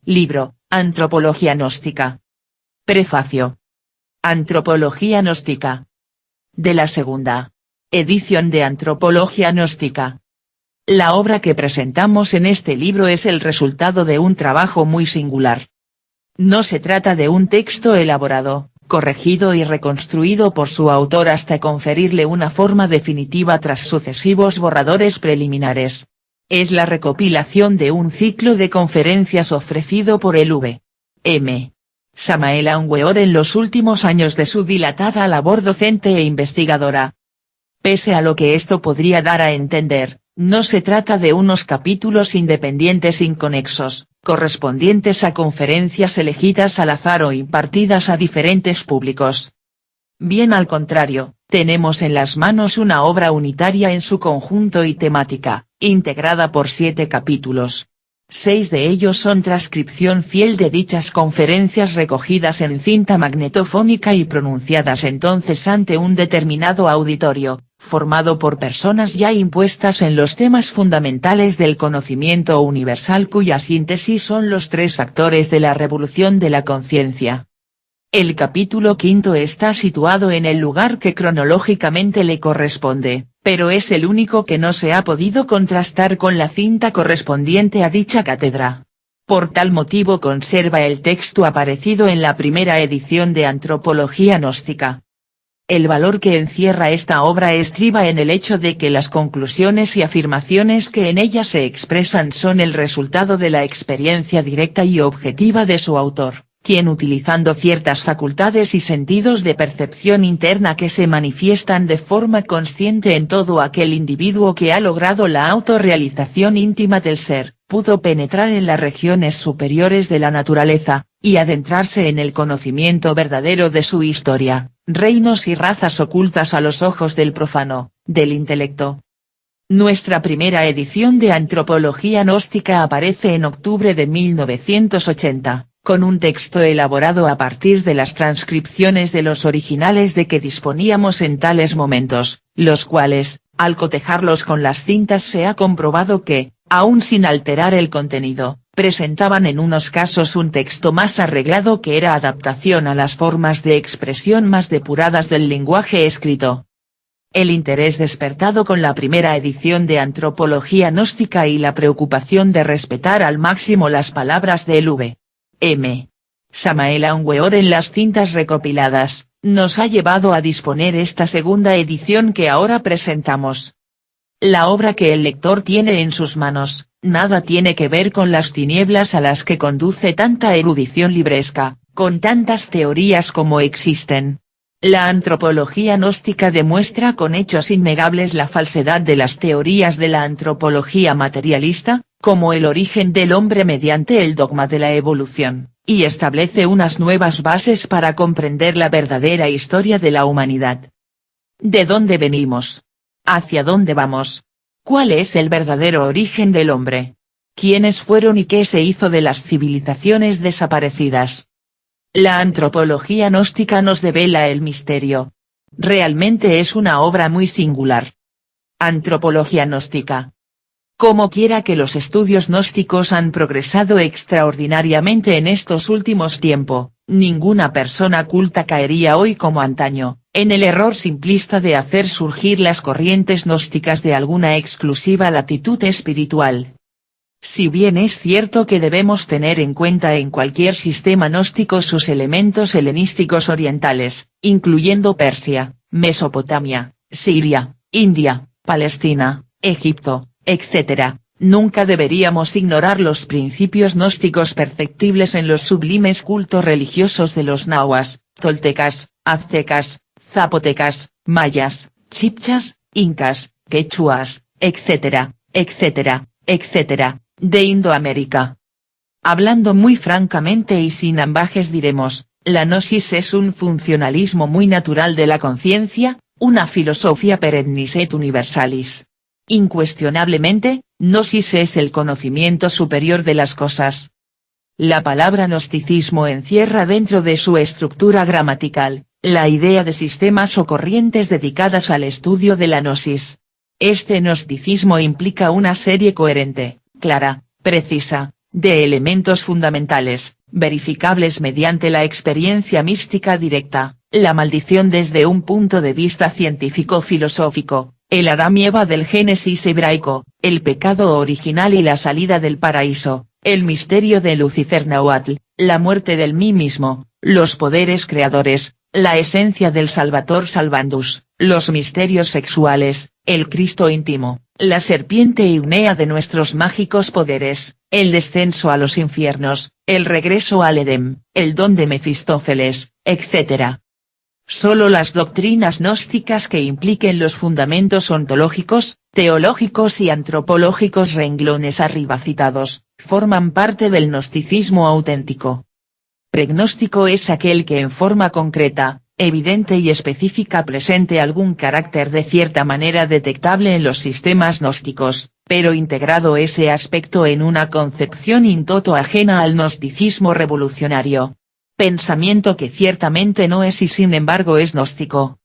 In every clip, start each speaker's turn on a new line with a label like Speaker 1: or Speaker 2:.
Speaker 1: Libro, Antropología gnóstica. Prefacio. Antropología gnóstica. De la segunda edición de Antropología gnóstica. La obra que presentamos en este libro es el resultado de un trabajo muy singular. No se trata de un texto elaborado, corregido y reconstruido por su autor hasta conferirle una forma definitiva tras sucesivos borradores preliminares. Es la recopilación de un ciclo de conferencias ofrecido por el V.M. Samael Aun Weor en los últimos años de su dilatada labor docente e investigadora. Pese a lo que esto podría dar a entender, no se trata de unos capítulos independientes inconexos, correspondientes a conferencias elegidas al azar o impartidas a diferentes públicos. Bien al contrario, tenemos en las manos una obra unitaria en su conjunto y temática, integrada por 7 capítulos. 6 de ellos son transcripción fiel de dichas conferencias recogidas en cinta magnetofónica y pronunciadas entonces ante un determinado auditorio, formado por personas ya impuestas en los temas fundamentales del conocimiento universal cuya síntesis son los 3 factores de la revolución de la conciencia. El capítulo 5 está situado en el lugar que cronológicamente le corresponde, pero es el único que no se ha podido contrastar con la cinta correspondiente a dicha cátedra. Por tal motivo conserva el texto aparecido en la primera edición de Antropología gnóstica. El valor que encierra esta obra estriba en el hecho de que las conclusiones y afirmaciones que en ella se expresan son el resultado de la experiencia directa y objetiva de su autor, quien utilizando ciertas facultades y sentidos de percepción interna que se manifiestan de forma consciente en todo aquel individuo que ha logrado la autorrealización íntima del ser, pudo penetrar en las regiones superiores de la naturaleza, y adentrarse en el conocimiento verdadero de su historia, reinos y razas ocultas a los ojos del profano, del intelecto. Nuestra primera edición de Antropología gnóstica aparece en octubre de 1980. Con un texto elaborado a partir de las transcripciones de los originales de que disponíamos en tales momentos, los cuales, al cotejarlos con las cintas se ha comprobado que, aun sin alterar el contenido, presentaban en unos casos un texto más arreglado que era adaptación a las formas de expresión más depuradas del lenguaje escrito. El interés despertado con la primera edición de Antropología gnóstica y la preocupación de respetar al máximo las palabras del V.M. Samael Aun Weor en las cintas recopiladas, nos ha llevado a disponer esta segunda edición que ahora presentamos. La obra que el lector tiene en sus manos, nada tiene que ver con las tinieblas a las que conduce tanta erudición libresca, con tantas teorías como existen. La antropología gnóstica demuestra con hechos innegables la falsedad de las teorías de la antropología materialista, como el origen del hombre mediante el dogma de la evolución, y establece unas nuevas bases para comprender la verdadera historia de la humanidad. ¿De dónde venimos? ¿Hacia dónde vamos? ¿Cuál es el verdadero origen del hombre? ¿Quiénes fueron y qué se hizo de las civilizaciones desaparecidas? La antropología gnóstica nos devela el misterio. Realmente es una obra muy singular. Antropología gnóstica. Como quiera que los estudios gnósticos han progresado extraordinariamente en estos últimos tiempos, ninguna persona culta caería hoy como antaño, en el error simplista de hacer surgir las corrientes gnósticas de alguna exclusiva latitud espiritual. Si bien es cierto que debemos tener en cuenta en cualquier sistema gnóstico sus elementos helenísticos orientales, incluyendo Persia, Mesopotamia, Siria, India, Palestina, Egipto, etc., nunca deberíamos ignorar los principios gnósticos perceptibles en los sublimes cultos religiosos de los nahuas, toltecas, aztecas, zapotecas, mayas, chibchas, incas, quechuas, etc., etc., etc., de Indoamérica. Hablando muy francamente y sin ambajes diremos, la gnosis es un funcionalismo muy natural de la conciencia, una filosofía perennis et universalis. Incuestionablemente, gnosis es el conocimiento superior de las cosas. La palabra gnosticismo encierra dentro de su estructura gramatical, la idea de sistemas o corrientes dedicadas al estudio de la gnosis. Este gnosticismo implica una serie coherente, clara, precisa, de elementos fundamentales, verificables mediante la experiencia mística directa, la maldición desde un punto de vista científico-filosófico, el Adán y Eva del Génesis hebraico, el pecado original y la salida del paraíso, el misterio de Lucifer Nahuatl, la muerte del mí mismo, los poderes creadores, la esencia del Salvator Salvandus, los misterios sexuales, el Cristo íntimo, la serpiente ignea de nuestros mágicos poderes, el descenso a los infiernos, el regreso al Edén, el don de Mefistófeles, etc. Solo las doctrinas gnósticas que impliquen los fundamentos ontológicos, teológicos y antropológicos renglones arriba citados, forman parte del gnosticismo auténtico. Pregnóstico es aquel que en forma concreta, evidente y específica presente algún carácter de cierta manera detectable en los sistemas gnósticos, pero integrado ese aspecto en una concepción in toto ajena al gnosticismo revolucionario. Pensamiento que ciertamente no es y sin embargo es gnóstico.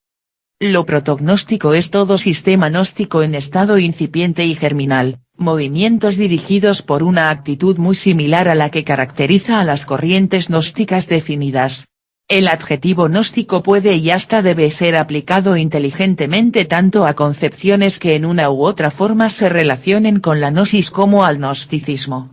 Speaker 1: Lo protognóstico es todo sistema gnóstico en estado incipiente y germinal, movimientos dirigidos por una actitud muy similar a la que caracteriza a las corrientes gnósticas definidas. El adjetivo gnóstico puede y hasta debe ser aplicado inteligentemente tanto a concepciones que en una u otra forma se relacionen con la gnosis como al gnosticismo.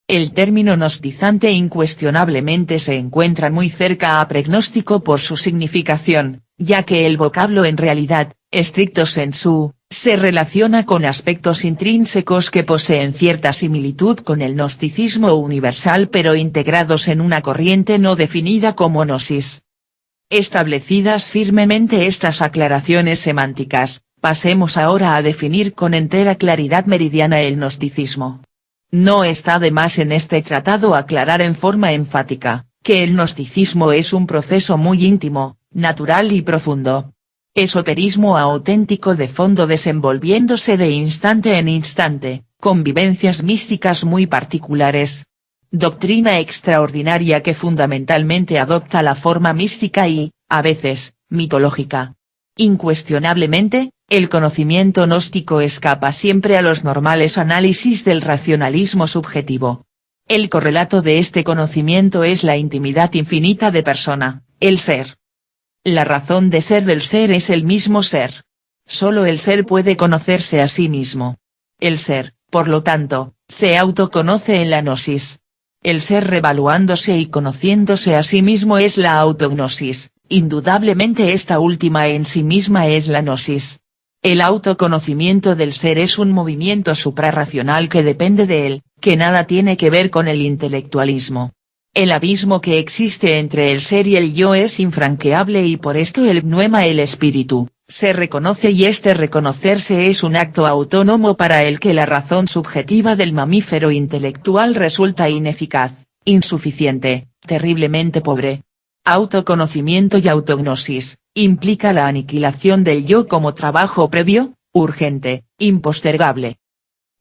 Speaker 1: El término gnostizante incuestionablemente se encuentra muy cerca a pregnóstico por su significación, ya que el vocablo en realidad, stricto sensu, se relaciona con aspectos intrínsecos que poseen cierta similitud con el gnosticismo universal pero integrados en una corriente no definida como gnosis. Establecidas firmemente estas aclaraciones semánticas, pasemos ahora a definir con entera claridad meridiana el gnosticismo. No está de más en este tratado aclarar en forma enfática, que el gnosticismo es un proceso muy íntimo, natural y profundo. Esoterismo auténtico de fondo desenvolviéndose de instante en instante, con vivencias místicas muy particulares. Doctrina extraordinaria que fundamentalmente adopta la forma mística y, a veces, mitológica. Incuestionablemente, el conocimiento gnóstico escapa siempre a los normales análisis del racionalismo subjetivo. El correlato de este conocimiento es la intimidad infinita de persona, el ser. La razón de ser del ser es el mismo ser. Solo el ser puede conocerse a sí mismo. El ser, por lo tanto, se autoconoce en la gnosis. El ser revaluándose y conociéndose a sí mismo es la autognosis, indudablemente esta última en sí misma es la gnosis. El autoconocimiento del ser es un movimiento suprarracional que depende de él, que nada tiene que ver con el intelectualismo. El abismo que existe entre el ser y el yo es infranqueable y por esto el pneuma el espíritu, se reconoce y este reconocerse es un acto autónomo para el que la razón subjetiva del mamífero intelectual resulta ineficaz, insuficiente, terriblemente pobre. Autoconocimiento y autognosis, implica la aniquilación del yo como trabajo previo, urgente, impostergable.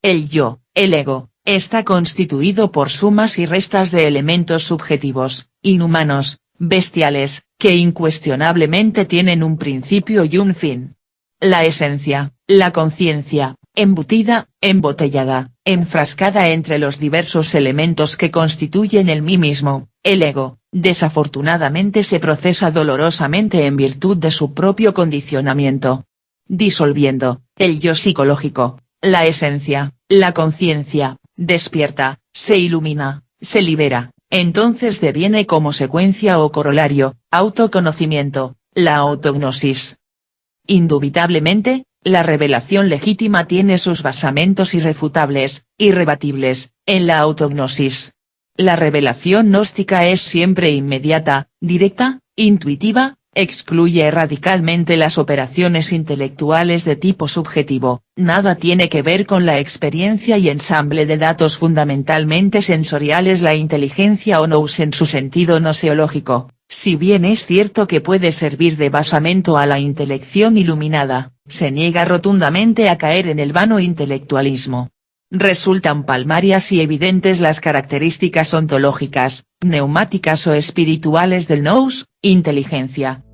Speaker 1: El yo, el ego, Está constituido por sumas y restas de elementos subjetivos, inhumanos, bestiales, que incuestionablemente tienen un principio y un fin. La esencia, la conciencia, embutida, embotellada, enfrascada entre los diversos elementos que constituyen el mí mismo, el ego, desafortunadamente se procesa dolorosamente en virtud de su propio condicionamiento. Disolviendo, el yo psicológico, la esencia, la conciencia, despierta, se ilumina, se libera, entonces deviene como secuencia o corolario, autoconocimiento, la autognosis. Indubitablemente, la revelación legítima tiene sus basamentos irrefutables, irrebatibles, en la autognosis. La revelación gnóstica es siempre inmediata, directa, intuitiva, excluye radicalmente las operaciones intelectuales de tipo subjetivo, nada tiene que ver con la experiencia y ensamble de datos fundamentalmente sensoriales. La inteligencia o nous en su sentido gnoseológico, si bien es cierto que puede servir de basamento a la intelección iluminada, se niega rotundamente a caer en el vano intelectualismo. Resultan palmarias y evidentes las características ontológicas, pneumáticas o espirituales del nous, inteligencia.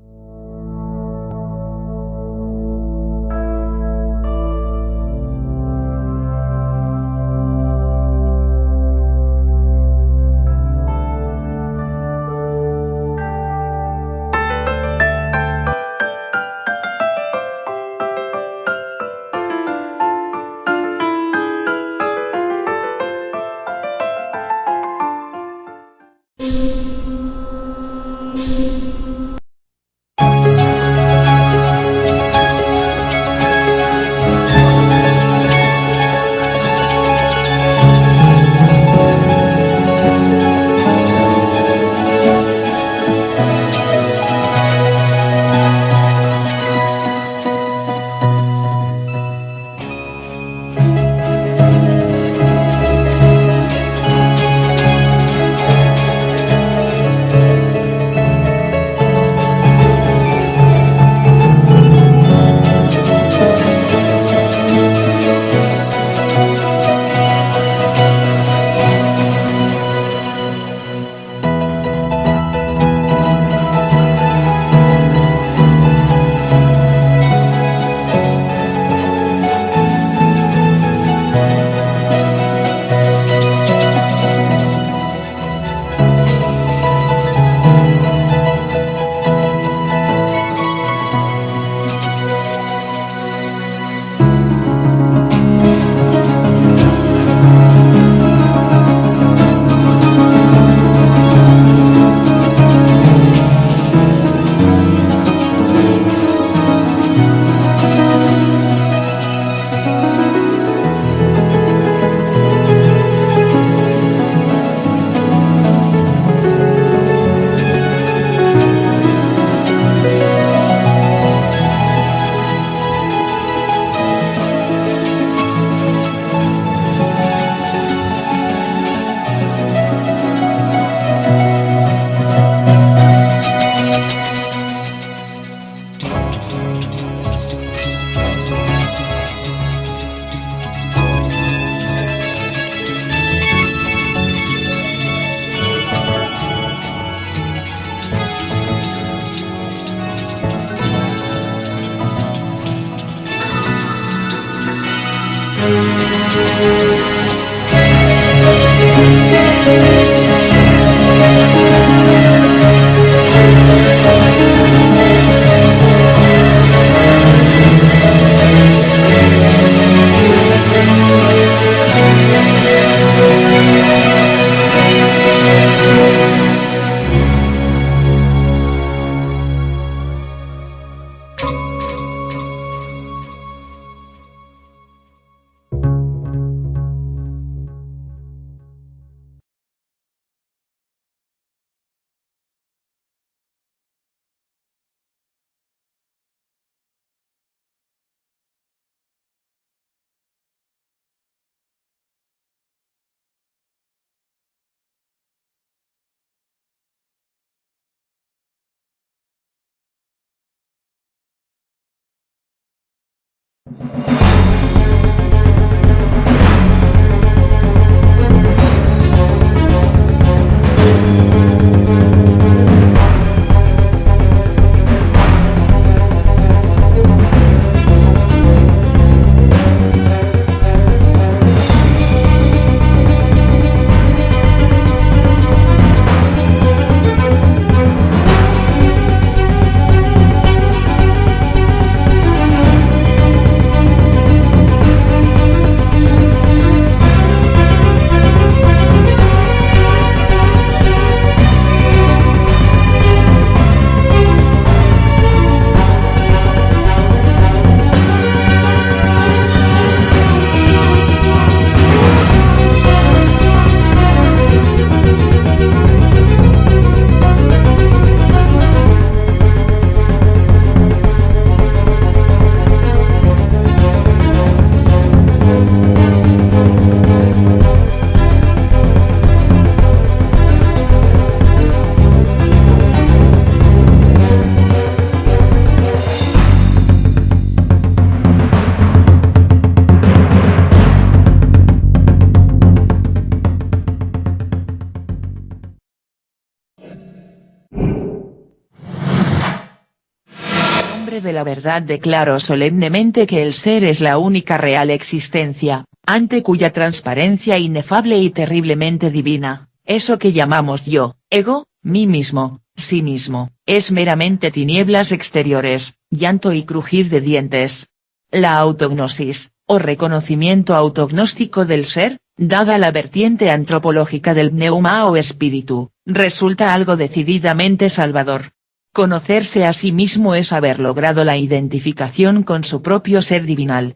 Speaker 1: nombre de la verdad declaro solemnemente que el ser es la única real existencia, ante cuya transparencia inefable y terriblemente divina, eso que llamamos yo, ego, mí mismo, sí mismo, es meramente tinieblas exteriores, llanto y crujir de dientes. La autognosis, o reconocimiento autognóstico del ser, dada la vertiente antropológica del pneuma o espíritu, resulta algo decididamente salvador. Conocerse a sí mismo es haber logrado la identificación con su propio ser divinal.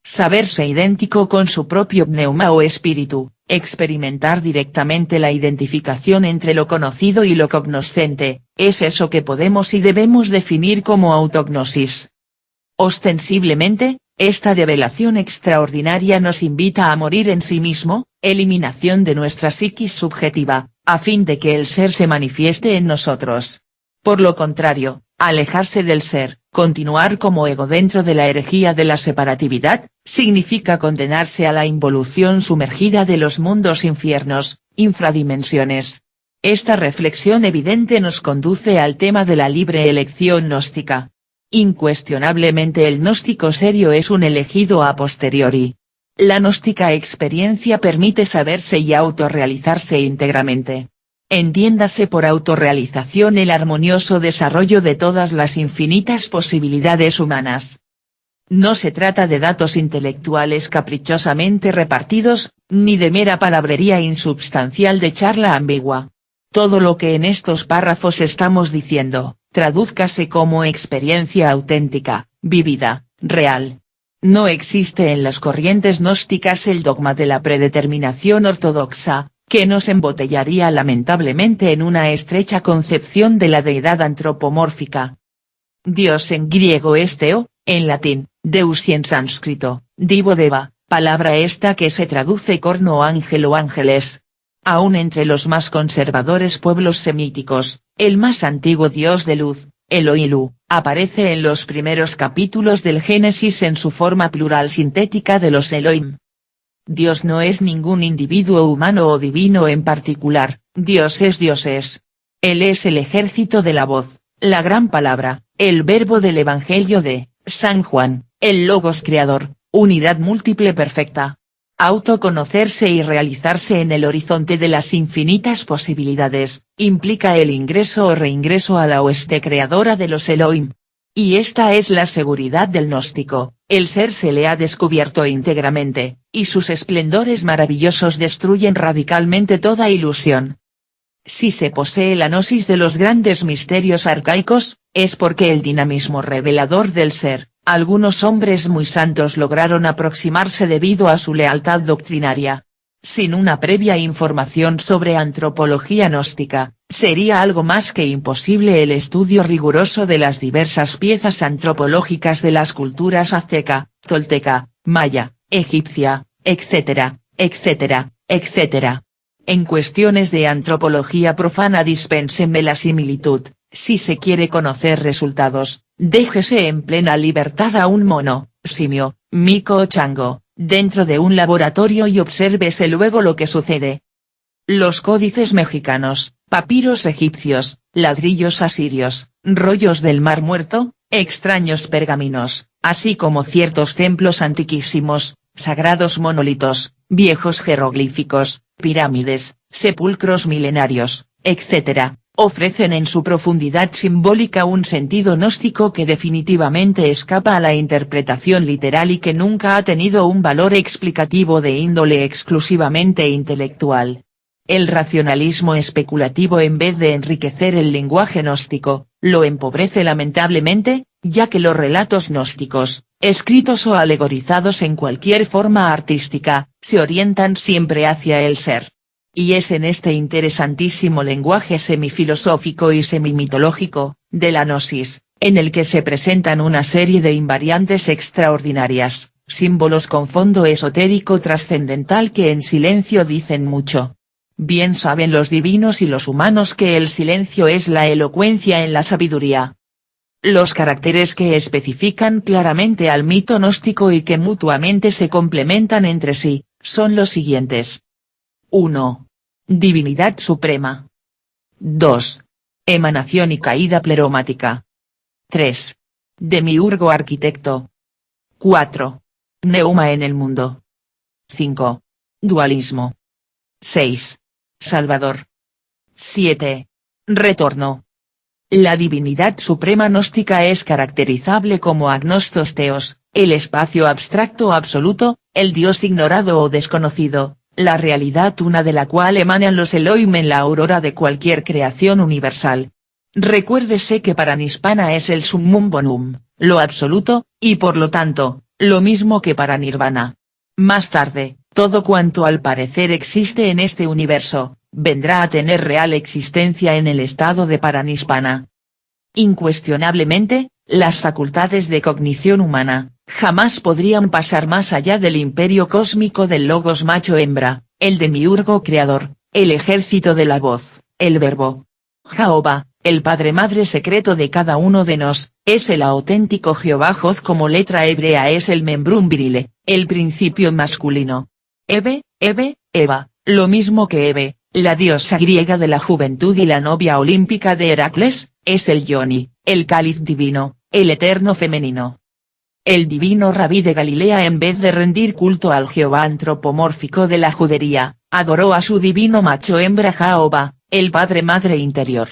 Speaker 1: Saberse idéntico con su propio pneuma o espíritu, experimentar directamente la identificación entre lo conocido y lo cognoscente, es eso que podemos y debemos definir como autognosis. Ostensiblemente, esta develación extraordinaria nos invita a morir en sí mismo, eliminación de nuestra psiquis subjetiva, a fin de que el ser se manifieste en nosotros. Por lo contrario, alejarse del ser, continuar como ego dentro de la herejía de la separatividad, significa condenarse a la involución sumergida de los mundos infiernos, infradimensiones. Esta reflexión evidente nos conduce al tema de la libre elección gnóstica. Incuestionablemente el gnóstico serio es un elegido a posteriori. La gnóstica experiencia permite saberse y autorrealizarse íntegramente. Entiéndase por autorrealización el armonioso desarrollo de todas las infinitas posibilidades humanas. No se trata de datos intelectuales caprichosamente repartidos, ni de mera palabrería insubstancial de charla ambigua. Todo lo que en estos párrafos estamos diciendo, tradúzcase como experiencia auténtica, vivida, real. No existe en las corrientes gnósticas el dogma de la predeterminación ortodoxa, que nos embotellaría lamentablemente en una estrecha concepción de la deidad antropomórfica. Dios en griego es Theo, en latín, Deus y en sánscrito, Divo Deva, palabra esta que se traduce corno o ángel o ángeles. Aún entre los más conservadores pueblos semíticos, el más antiguo dios de luz, Elohilu, aparece en los primeros capítulos del Génesis en su forma plural sintética de los Elohim. Dios no es ningún individuo humano o divino en particular, Dios es Dioses. Él es el ejército de la voz, la gran palabra, el verbo del Evangelio de San Juan, el Logos creador, unidad múltiple perfecta. Autoconocerse y realizarse en el horizonte de las infinitas posibilidades, implica el ingreso o reingreso a la hueste creadora de los Elohim. Y esta es la seguridad del gnóstico, el ser se le ha descubierto íntegramente, y sus esplendores maravillosos destruyen radicalmente toda ilusión. Si se posee la gnosis de los grandes misterios arcaicos, es porque el dinamismo revelador del ser, algunos hombres muy santos lograron aproximarse debido a su lealtad doctrinaria. Sin una previa información sobre antropología gnóstica, sería algo más que imposible el estudio riguroso de las diversas piezas antropológicas de las culturas azteca, tolteca, maya, egipcia, etc., etc., etc. En cuestiones de antropología profana dispénsenme la similitud, si se quiere conocer resultados, déjese en plena libertad a un mono, simio, mico o chango, dentro de un laboratorio y obsérvese luego lo que sucede. Los códices mexicanos, papiros egipcios, ladrillos asirios, rollos del Mar Muerto, extraños pergaminos, así como ciertos templos antiquísimos, sagrados monolitos, viejos jeroglíficos, pirámides, sepulcros milenarios, etc., ofrecen en su profundidad simbólica un sentido gnóstico que definitivamente escapa a la interpretación literal y que nunca ha tenido un valor explicativo de índole exclusivamente intelectual. El racionalismo especulativo en vez de enriquecer el lenguaje gnóstico, lo empobrece lamentablemente, ya que los relatos gnósticos, escritos o alegorizados en cualquier forma artística, se orientan siempre hacia el ser. Y es en este interesantísimo lenguaje semifilosófico y semimitológico, de la gnosis, en el que se presentan una serie de invariantes extraordinarias, símbolos con fondo esotérico trascendental que en silencio dicen mucho. Bien saben los divinos y los humanos que el silencio es la elocuencia en la sabiduría. Los caracteres que especifican claramente al mito gnóstico y que mutuamente se complementan entre sí, son los siguientes. 1. Divinidad suprema. 2. Emanación y caída pleromática. 3. Demiurgo arquitecto. 4. Neuma en el mundo. 5. Dualismo. 6. Salvador. 7. Retorno. La divinidad suprema gnóstica es caracterizable como agnostos theos, el espacio abstracto absoluto, el Dios ignorado o desconocido, la realidad una de la cual emanan los Elohim en la aurora de cualquier creación universal. Recuérdese que para Nibbana es el summum bonum, lo absoluto, y por lo tanto, lo mismo que para Nirvana. Más tarde, todo cuanto al parecer existe en este universo, vendrá a tener real existencia en el estado de Paranibbana. Incuestionablemente, las facultades de cognición humana, jamás podrían pasar más allá del imperio cósmico del logos macho-hembra, el demiurgo creador, el ejército de la voz, el verbo. Jehová, el padre-madre secreto de cada uno de nos, es el auténtico Jehová Jod como letra hebrea es el membrum virile, el principio masculino. Eva, lo mismo que Eve, la diosa griega de la juventud y la novia olímpica de Heracles, es el Yoni, el cáliz divino, el eterno femenino. El divino rabí de Galilea en vez de rendir culto al Jehová antropomórfico de la judería, adoró a su divino macho-hembra Jehová, el padre-madre interior.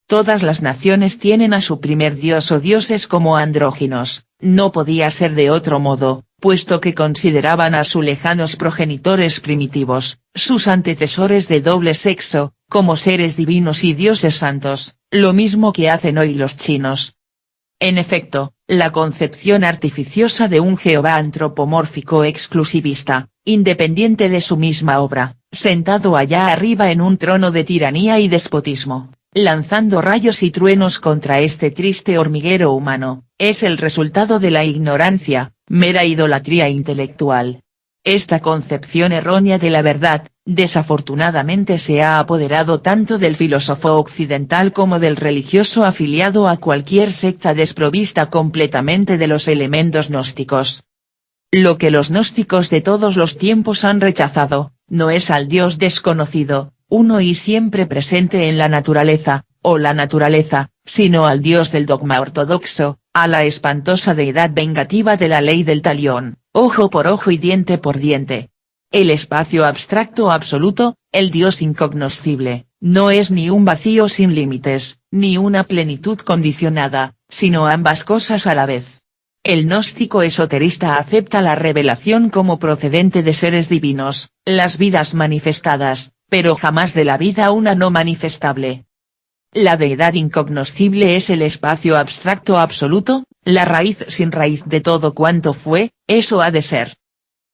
Speaker 1: Todas las naciones tienen a su primer dios o dioses como andróginos, no podía ser de otro modo, puesto que consideraban a sus lejanos progenitores primitivos, sus antecesores de doble sexo, como seres divinos y dioses santos, lo mismo que hacen hoy los chinos. En efecto, la concepción artificiosa de un Jehová antropomórfico exclusivista, independiente de su misma obra, sentado allá arriba en un trono de tiranía y despotismo, lanzando rayos y truenos contra este triste hormiguero humano, es el resultado de la ignorancia, mera idolatría intelectual. Esta concepción errónea de la verdad, desafortunadamente se ha apoderado tanto del filósofo occidental como del religioso afiliado a cualquier secta desprovista completamente de los elementos gnósticos. Lo que los gnósticos de todos los tiempos han rechazado, no es al Dios desconocido, uno y siempre presente en la naturaleza, o la naturaleza, sino al Dios del dogma ortodoxo, a la espantosa deidad vengativa de la ley del talión, ojo por ojo y diente por diente. El espacio abstracto absoluto, el Dios incognoscible, no es ni un vacío sin límites, ni una plenitud condicionada, sino ambas cosas a la vez. El gnóstico esoterista acepta la revelación como procedente de seres divinos, las vidas manifestadas, pero jamás de la vida una no manifestable. La deidad incognoscible es el espacio abstracto absoluto, la raíz sin raíz de todo cuanto fue, eso ha de ser.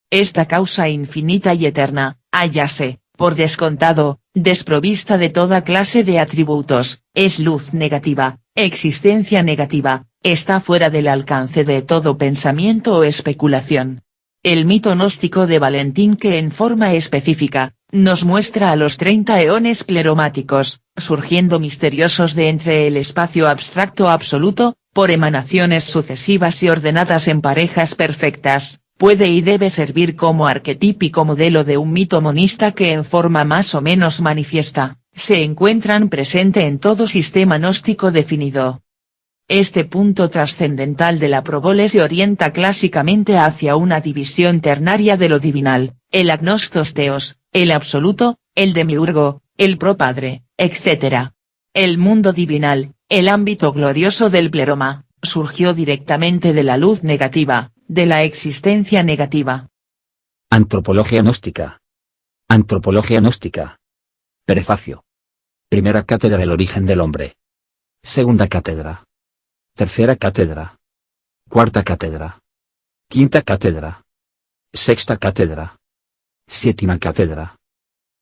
Speaker 1: Esta causa infinita y eterna, hállase, por descontado, desprovista de toda clase de atributos, es luz negativa, existencia negativa, está fuera del alcance de todo pensamiento o especulación. El mito gnóstico de Valentín que en forma específica, nos muestra a los 30 eones pleromáticos, surgiendo misteriosos de entre el espacio abstracto absoluto, por emanaciones sucesivas y ordenadas en parejas perfectas, puede y debe servir como arquetípico modelo de un mito monista que en forma más o menos manifiesta, se encuentran presente en todo sistema gnóstico definido. Este punto trascendental de la probole se orienta clásicamente hacia una división ternaria de lo divinal, el agnostos theos, el absoluto, el demiurgo, el propadre, etc. El mundo divinal, el ámbito glorioso del pleroma, surgió directamente de la luz negativa, de la existencia negativa.
Speaker 2: Antropología gnóstica. Antropología gnóstica. Prefacio. Primera cátedra del origen del hombre. Segunda cátedra. Tercera cátedra. Cuarta cátedra. Quinta cátedra. Sexta cátedra. Séptima cátedra.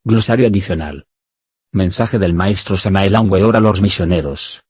Speaker 2: Glosario adicional. Mensaje del maestro Samael Aun Weor a los misioneros.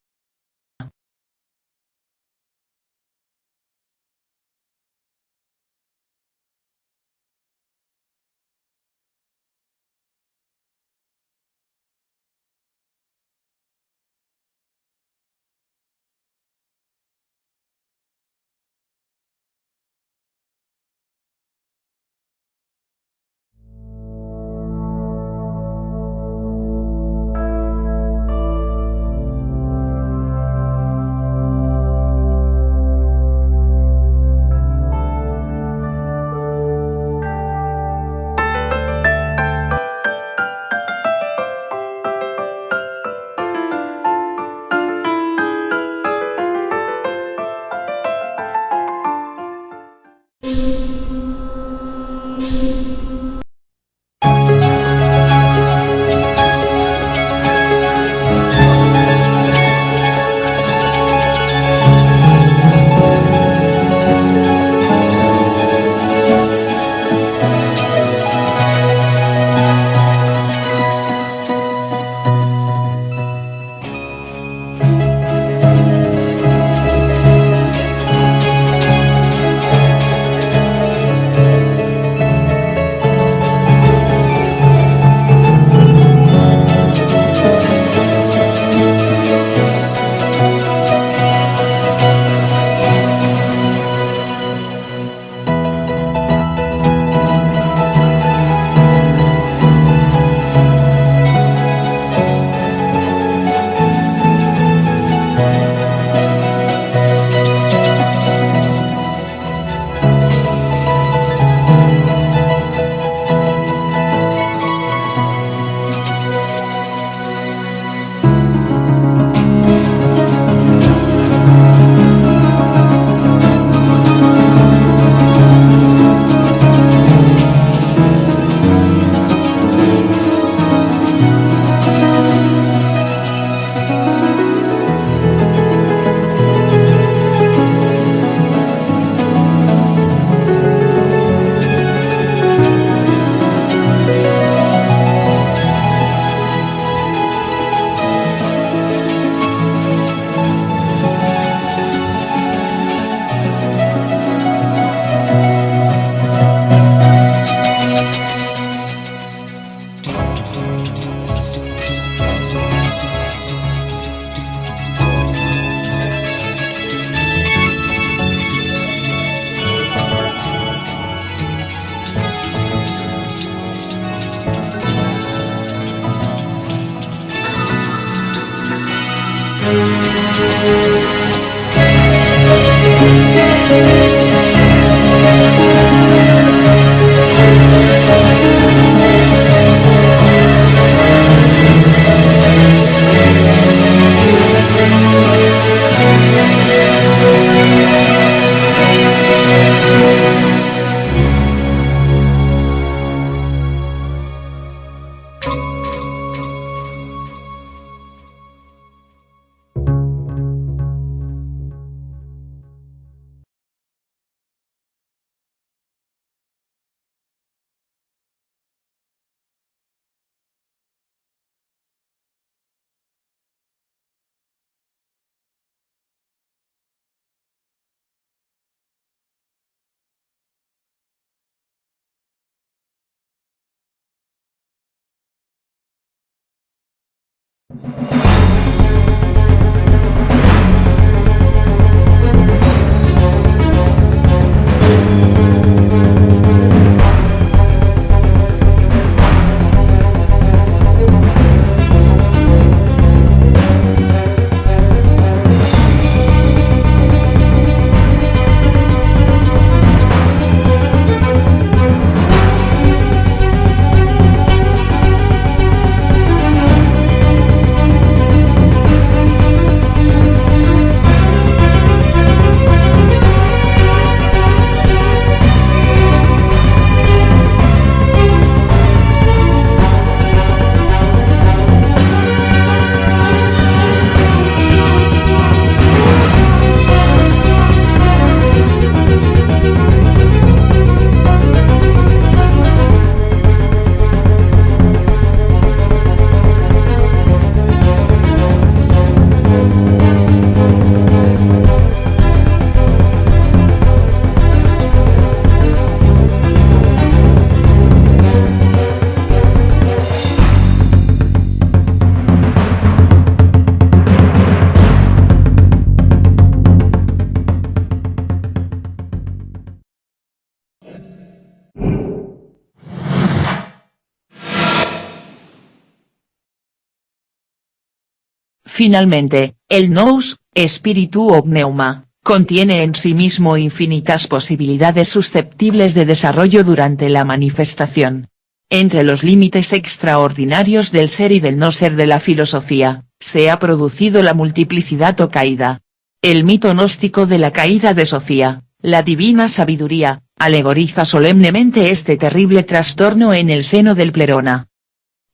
Speaker 1: Finalmente, el nous, espíritu o pneuma, contiene en sí mismo infinitas posibilidades susceptibles de desarrollo durante la manifestación. Entre los límites extraordinarios del ser y del no ser de la filosofía, se ha producido la multiplicidad o caída. El mito gnóstico de la caída de Sofía, la divina sabiduría, alegoriza solemnemente este terrible trastorno en el seno del plerona.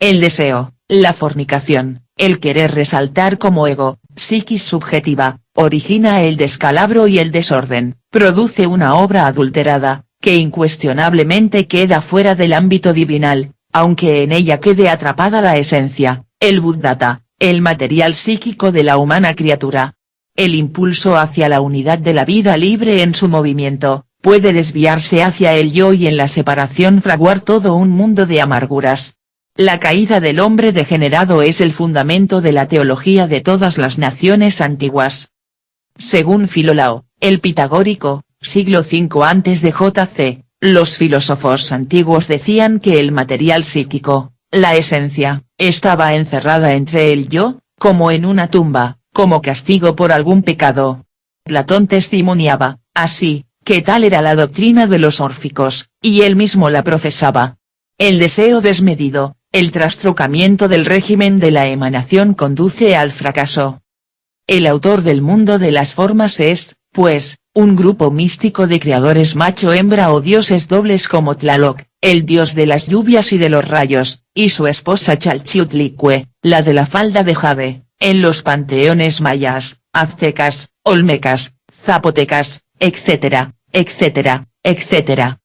Speaker 1: El deseo, la fornicación, el querer resaltar como ego, psiquis subjetiva, origina el descalabro y el desorden, produce una obra adulterada, que incuestionablemente queda fuera del ámbito divinal, aunque en ella quede atrapada la esencia, el buddhata, el material psíquico de la humana criatura. El impulso hacia la unidad de la vida libre en su movimiento, puede desviarse hacia el yo y en la separación fraguar todo un mundo de amarguras. La caída del hombre degenerado es el fundamento de la teología de todas las naciones antiguas. Según Filolao, el pitagórico, siglo V a.C., los filósofos antiguos decían que el material psíquico, la esencia, estaba encerrada entre el yo, como en una tumba, como castigo por algún pecado. Platón testimoniaba, así, que tal era la doctrina de los órficos, y él mismo la profesaba. El deseo desmedido, el trastrocamiento del régimen de la emanación conduce al fracaso. El autor del mundo de las formas es, pues, un grupo místico de creadores macho-hembra o dioses dobles como Tlaloc, el dios de las lluvias y de los rayos, y su esposa Chalchiutlicue, la de la falda de jade, en los panteones mayas, aztecas, olmecas, zapotecas, etc., etc., etc.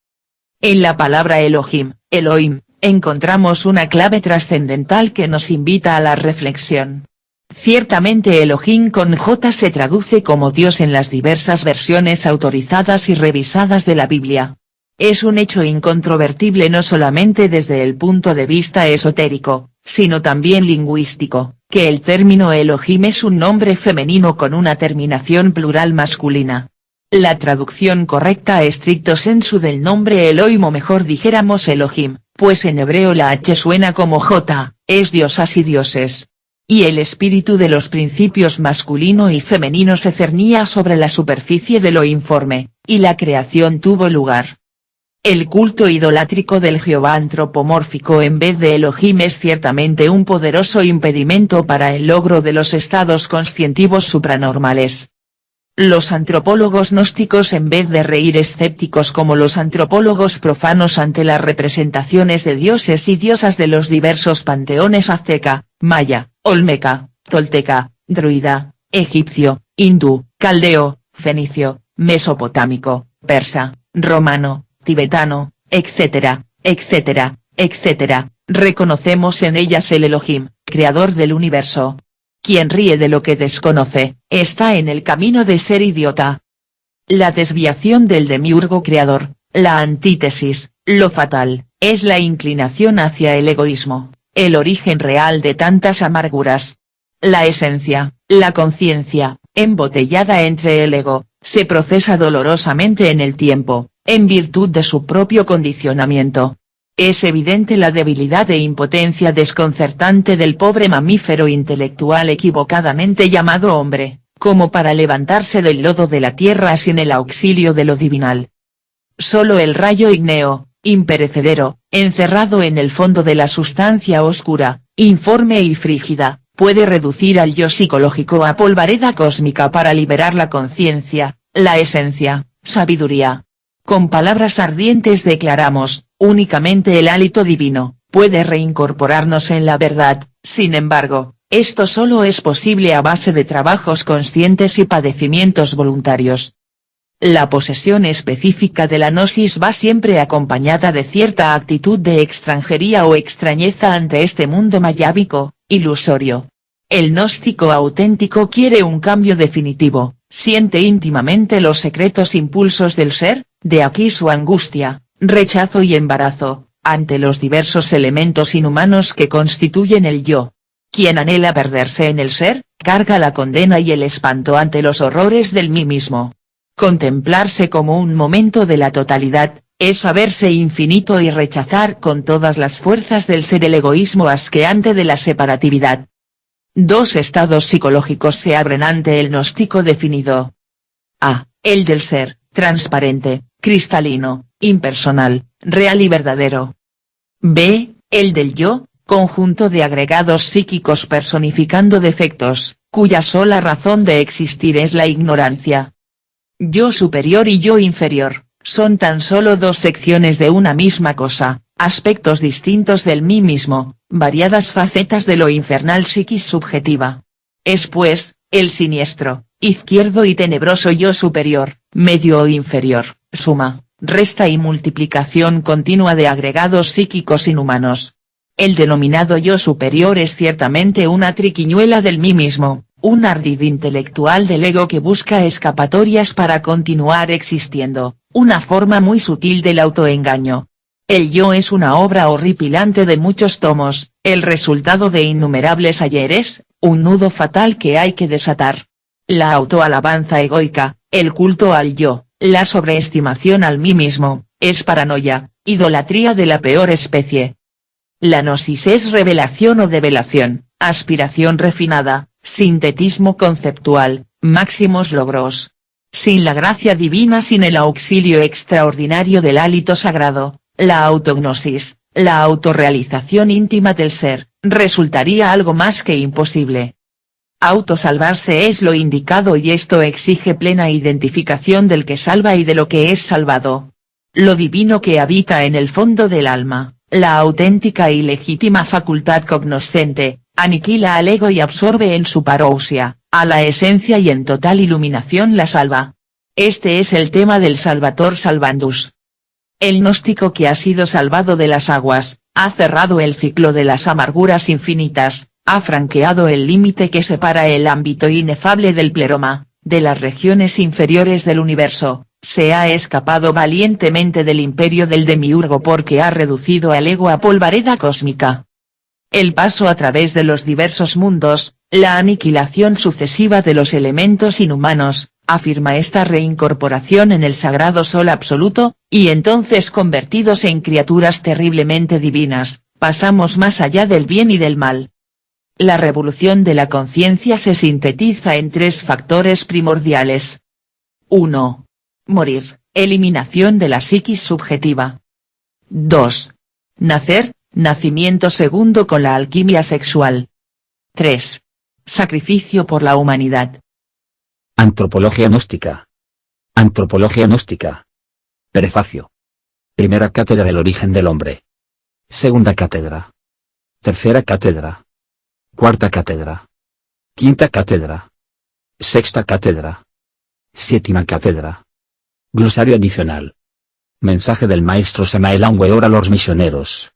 Speaker 1: En la palabra Elohim, Elohim, encontramos una clave trascendental que nos invita a la reflexión. Ciertamente Elohim con J se traduce como Dios en las diversas versiones autorizadas y revisadas de la Biblia. Es un hecho incontrovertible no solamente desde el punto de vista esotérico, sino también lingüístico, que el término Elohim es un nombre femenino con una terminación plural masculina. La traducción correcta estricto sensu del nombre Elohim o mejor dijéramos Elohim, pues en hebreo la H suena como J, es diosas y dioses. y el espíritu de los principios masculino y femenino se cernía sobre la superficie de lo informe, y la creación tuvo lugar. El culto idolátrico del Jehová antropomórfico en vez de Elohim es ciertamente un poderoso impedimento para el logro de los estados conscientivos supranormales. Los antropólogos gnósticos en vez de reír escépticos como los antropólogos profanos ante las representaciones de dioses y diosas de los diversos panteones azteca, maya, olmeca, tolteca, druida, egipcio, hindú, caldeo, fenicio, mesopotámico, persa, romano, tibetano, etc., etc., etc., reconocemos en ellas el Elohim, creador del universo. Quien ríe de lo que desconoce, está en el camino de ser idiota. La desviación del demiurgo creador, la antítesis, lo fatal, es la inclinación hacia el egoísmo, el origen real de tantas amarguras. La esencia, la conciencia, embotellada entre el ego, se procesa dolorosamente en el tiempo, en virtud de su propio condicionamiento. Es evidente la debilidad e impotencia desconcertante del pobre mamífero intelectual equivocadamente llamado hombre, como para levantarse del lodo de la tierra sin el auxilio de lo divinal. Solo el rayo ígneo, imperecedero, encerrado en el fondo de la sustancia oscura, informe y frígida, puede reducir al yo psicológico a polvareda cósmica para liberar la conciencia, la esencia, sabiduría. Con palabras ardientes declaramos, únicamente el hálito divino, puede reincorporarnos en la verdad, sin embargo, esto solo es posible a base de trabajos conscientes y padecimientos voluntarios. La posesión específica de la gnosis va siempre acompañada de cierta actitud de extranjería o extrañeza ante este mundo mayábico, ilusorio. El gnóstico auténtico quiere un cambio definitivo, siente íntimamente los secretos impulsos del ser, de aquí su angustia, rechazo y embarazo, ante los diversos elementos inhumanos que constituyen el yo. Quien anhela perderse en el ser, carga la condena y el espanto ante los horrores del mí mismo. Contemplarse como un momento de la totalidad, es saberse infinito y rechazar con todas las fuerzas del ser el egoísmo asqueante de la separatividad. Dos estados psicológicos se abren ante el gnóstico definido. A. El del ser, transparente, cristalino, impersonal, real y verdadero. B. El del yo, conjunto de agregados psíquicos personificando defectos, cuya sola razón de existir es la ignorancia. Yo superior y yo inferior, son tan solo dos secciones de una misma cosa, aspectos distintos del mí mismo, variadas facetas de lo infernal psiquis subjetiva. Es pues, el siniestro, izquierdo y tenebroso yo superior, medio o inferior, suma, resta y multiplicación continua de agregados psíquicos inhumanos. El denominado yo superior es ciertamente una triquiñuela del mí mismo, un ardid intelectual del ego que busca escapatorias para continuar existiendo, una forma muy sutil del autoengaño. El yo es una obra horripilante de muchos tomos, el resultado de innumerables ayeres, un nudo fatal que hay que desatar. La autoalabanza egoica, el culto al yo, la sobreestimación al mí mismo, es paranoia, idolatría de la peor especie. La gnosis es revelación o develación, aspiración refinada, sintetismo conceptual, máximos logros. Sin la gracia divina, sin el auxilio extraordinario del hálito sagrado, la autognosis, la autorrealización íntima del ser, resultaría algo más que imposible. Autosalvarse es lo indicado y esto exige plena identificación del que salva y de lo que es salvado. Lo divino que habita en el fondo del alma, la auténtica y legítima facultad cognoscente, aniquila al ego y absorbe en su parousia, a la esencia y en total iluminación la salva. Este es el tema del Salvator Salvandus. El gnóstico que ha sido salvado de las aguas, ha cerrado el ciclo de las amarguras infinitas, ha franqueado el límite que separa el ámbito inefable del pleroma, de las regiones inferiores del universo, se ha escapado valientemente del imperio del demiurgo porque ha reducido al ego a polvareda cósmica. El paso a través de los diversos mundos, la aniquilación sucesiva de los elementos inhumanos, afirma esta reincorporación en el sagrado sol absoluto, y entonces convertidos en criaturas terriblemente divinas, pasamos más allá del bien y del mal. La revolución de la conciencia se sintetiza en 3 factores primordiales. 1. Morir, eliminación de la psiquis subjetiva. 2. Nacer, nacimiento segundo con la alquimia sexual. 3. Sacrificio por la humanidad.
Speaker 2: Antropología gnóstica. Antropología gnóstica. Prefacio. Primera cátedra del origen del hombre. Segunda cátedra. Tercera cátedra. Cuarta cátedra. Quinta cátedra. Sexta cátedra. Séptima cátedra. Glosario adicional. Mensaje del maestro Samael Aun Weor a los misioneros.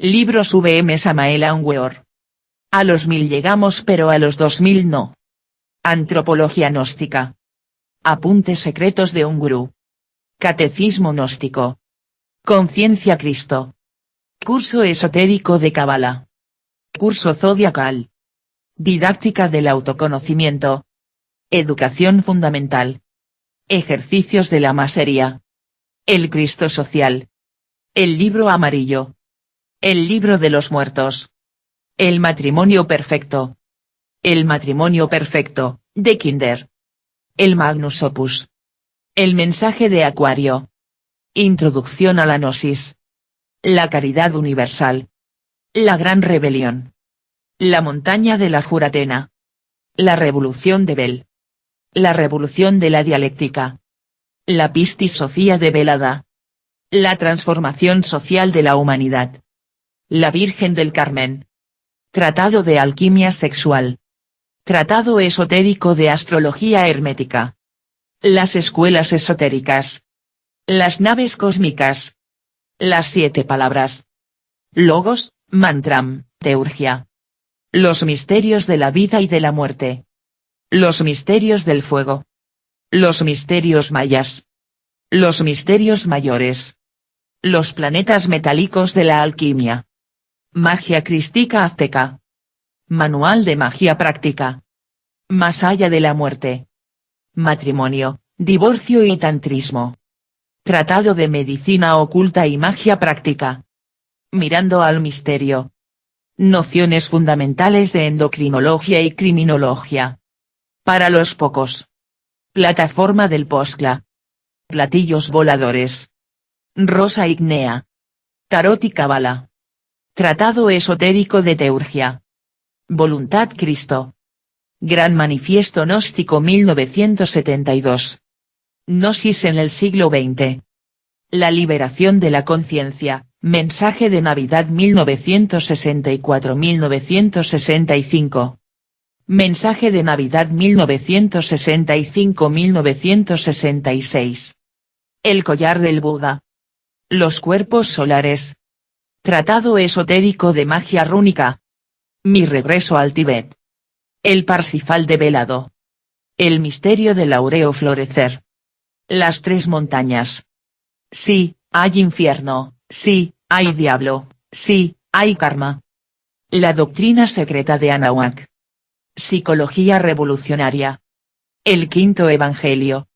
Speaker 1: Libros VM Samael Aun Weor. A los 1000 llegamos pero a los 2000 no. Antropología gnóstica. Apuntes secretos de un gurú. Catecismo gnóstico. Conciencia Cristo. Curso esotérico de Cábala. Curso zodiacal. Didáctica del autoconocimiento. Educación fundamental. Ejercicios de la masería. El Cristo social. El libro amarillo. El libro de los muertos. El matrimonio perfecto. El matrimonio perfecto, de Kinder. El Magnus Opus. El mensaje de Acuario. Introducción a la Gnosis. La caridad universal. La gran rebelión. La montaña de la Juratena. La revolución de Bell. La revolución de la dialéctica. La Pistis Sofía de Velada. La transformación social de la humanidad. La Virgen del Carmen. Tratado de alquimia sexual. Tratado esotérico de astrología hermética. Las escuelas esotéricas. Las naves cósmicas. Las 7 palabras. Logos, mantram, teurgia. Los misterios de la vida y de la muerte. Los misterios del fuego. Los misterios mayas. Los misterios mayores. Los planetas metálicos de la alquimia. Magia crística azteca. Manual de magia práctica. Más allá de la muerte. Matrimonio, divorcio y tantrismo. Tratado de medicina oculta y magia práctica. Mirando al misterio. Nociones fundamentales de endocrinología y criminología. Para los pocos. Plataforma del Poscla. Platillos voladores. Rosa ígnea. Tarot y Cábala. Tratado esotérico de teurgia. Voluntad Cristo. Gran Manifiesto Gnóstico 1972. Gnosis en el siglo XX. La liberación de la conciencia, mensaje de Navidad 1964-1965. Mensaje de Navidad 1965-1966. El collar del Buda. Los cuerpos solares. Tratado esotérico de magia rúnica. Mi regreso al Tíbet. El Parsifal develado. El misterio del áureo florecer. Las 3 montañas. Sí, hay infierno, sí, hay diablo, sí, hay karma. La doctrina secreta de Anáhuac. Psicología revolucionaria. El quinto evangelio.